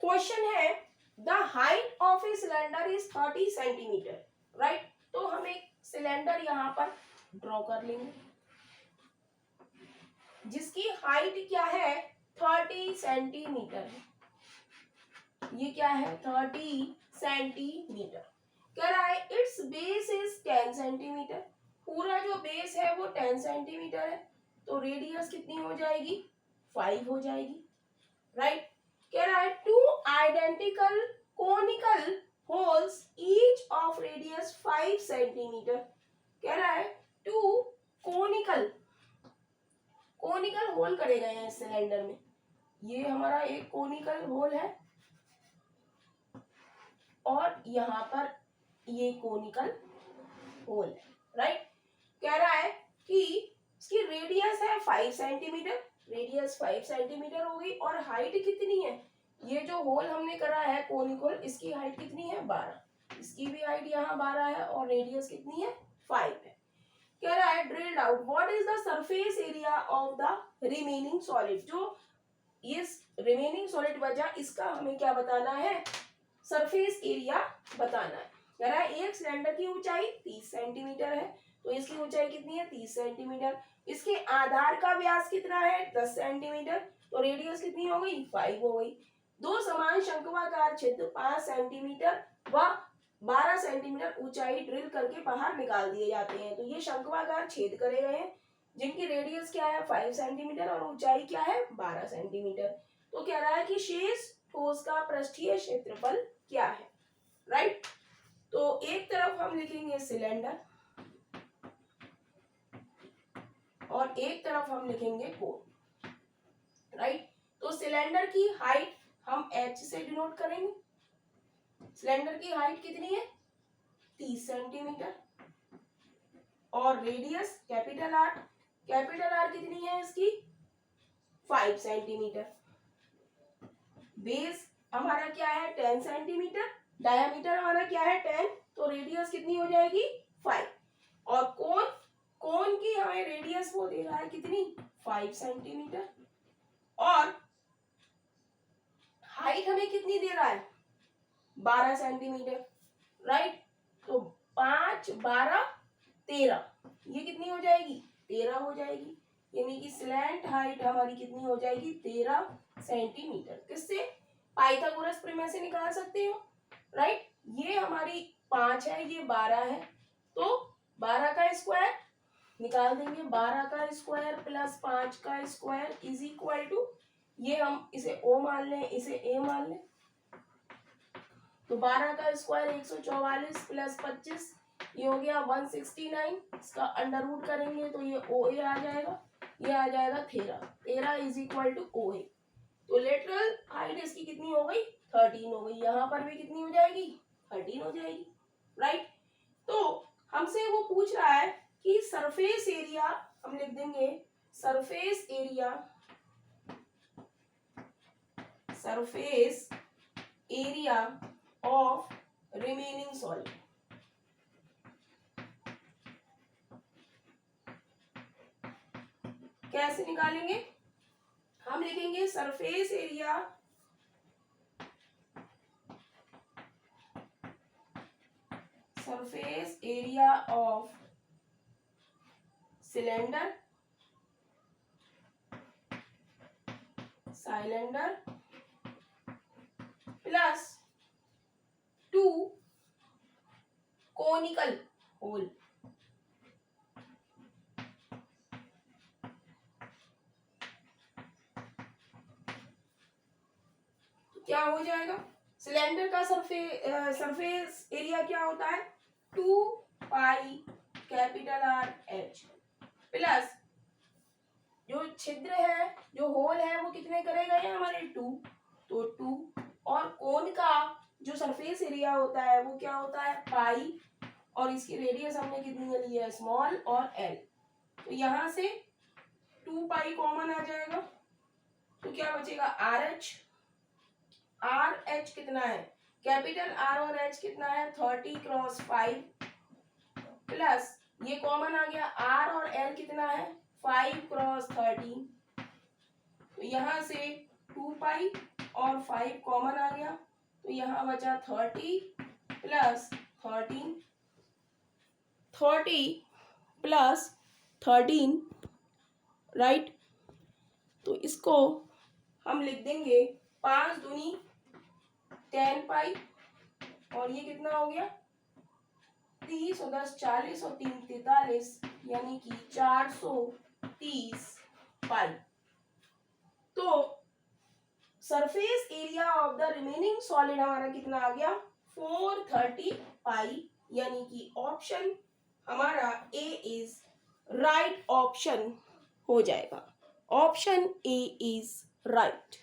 Question है the height of a cylinder is 30 centimetre, right. तो हम एक सिलेंडर यहाँ पर ड्रॉ कर लेंगे जिसकी हाइट क्या है 30 सेंटीमीटर है। ये क्या है 30 सेंटीमीटर। कह रहा है इट्स बेस इज 10 सेंटीमीटर, पूरा जो बेस है वो 10 सेंटीमीटर है, तो रेडियस कितनी हो जाएगी 5 हो जाएगी, राइट। कह रहा है two identical conical holes each of radius 5 centimetre. कह रहा है टू कोनिकल होल करे गए हैं इस सिलेंडर में। ये हमारा एक कोनिकल होल है और यहाँ पर ये कोनिकल होल है, राइट। कह रहा है कि इसकी रेडियस है 5 सेंटीमीटर, रेडियस 5 सेंटीमीटर हो गई और हाइट कितनी है, ये जो होल हमने करा है कोनिकल, इसकी हाइट कितनी है 12, इसकी भी हाइट यहाँ 12 है और रेडियस कितनी है 5 है। कह रहा है drilled out what is the surface area of the remaining solid, जो ये रिमेनिंग सॉलिड बचा इसका हमें क्या बताना है सरफेस एरिया बताना है। कह रहा है एक सिलेंडर की ऊंचाई 30 सेंटीमीटर है, तो इसकी ऊंचाई कितनी है 30 सेंटीमीटर, इसके आधार का व्यास कितना है 10 सेंटीमीटर, तो रेडियस कितनी हो गई 5 हो गई। दो समान शंक्वाकार छिद्र 5 सेंटीमीटर व 12 सेंटीमीटर ऊंचाई ड्रिल करके बाहर निकाल दिए जाते हैं। तो ये शंक्वाकार छेद करे गए हैं जिनकी रेडियस क्या है 5 सेंटीमीटर और ऊंचाई क्या है 12 सेंटीमीटर। तो कह रहा है कि शेष ठोस का पृष्ठीय क्षेत्रफल क्या है, राइट। तो एक तरफ हम लिखेंगे सिलेंडर और एक तरफ हम लिखेंगे कोन, राइट। तो सिलेंडर की हाइट हम h से डिनोट करेंगे। सिलेंडर की हाइट कितनी है 30 सेंटीमीटर और रेडियस कैपिटल आर कितनी है इसकी 5 सेंटीमीटर। बेस हमारा क्या है 10 सेंटीमीटर, डायामीटर हमारा क्या है 10, तो रेडियस कितनी हो जाएगी 5 और कोन की हमें रेडियस वो दे रहा है कितनी 5 सेंटीमीटर और हाइट हमें कितनी दे रहा है 12 सेंटीमीटर, राइट। तो 5 12 13, ये कितनी हो जाएगी 13 हो जाएगी, यानी कि स्लैंट हाइट हमारी कितनी हो जाएगी 13 सेंटीमीटर। किससे पाइथागोरस प्रमेय से निकाल सकते हो, राइट। ये हमारी 5 है ये 12 है, तो 12 का स्क्वायर निकाल देंगे, 12 का स्क्वायर प्लस 5 का स्क्वायर इज इक्वल टू, ये हम इसे ओ मान लें इसे ए मान लें, तो 12 का स्क्वायर 144 प्लस 25 ये हो गया 169, इसका अंडर रूट करेंगे तो ये ओ ए आ जाएगा, ये आ जाएगा 13 इज इक्वल टू ओ ए। तो लेटरल हाइट इसकी कितनी हो गई 13 हो गई, यहाँ पर भी कितनी हो जाएगी 13 हो जाएगी, राइट। तो हमसे वो पूछ रहा है कि सरफेस एरिया, हम लिख देंगे surface area of remaining solid. कैसे निकालेंगे, हम लिखेंगे surface area of cylinder plus 2 conical hole. क्या हो जाएगा सिलेंडर का सरफेस एरिया क्या होता है 2 pi capital R H plus जो छिद्र है जो होल है वो कितने करे गए हैं हमारे 2, तो 2 और कोन का जो सरफेस एरिया होता है वो क्या होता है पाई और इसकी रेडियस हमने कितनी ली है स्मॉल और एल, तो यहाँ से 2 पाई कॉमन आ जाएगा, तो क्या बचेगा आर एच कितना है कैपिटल आर और एच कितना है 30 क्रॉस 5 प्लस ये कॉमन आ गया आर और एल कितना है 5 क्रॉस 13, तो यहाँ से 2 पाई और 5 कॉमन आ गया, तो यहाँ बचा 30 प्लस 13, 30 प्लस 13, राइट। तो इसको हम लिख देंगे 5 दूनी 10 पाई, और ये कितना हो गया 30 और 10 40 और 3 43, यानी कि 430 पाई। तो surface area of the remaining solid हमारा कितना आ गया 430 पाई, यानी कि ऑप्शन हमारा ए इज राइट ऑप्शन हो जाएगा। Option A is right.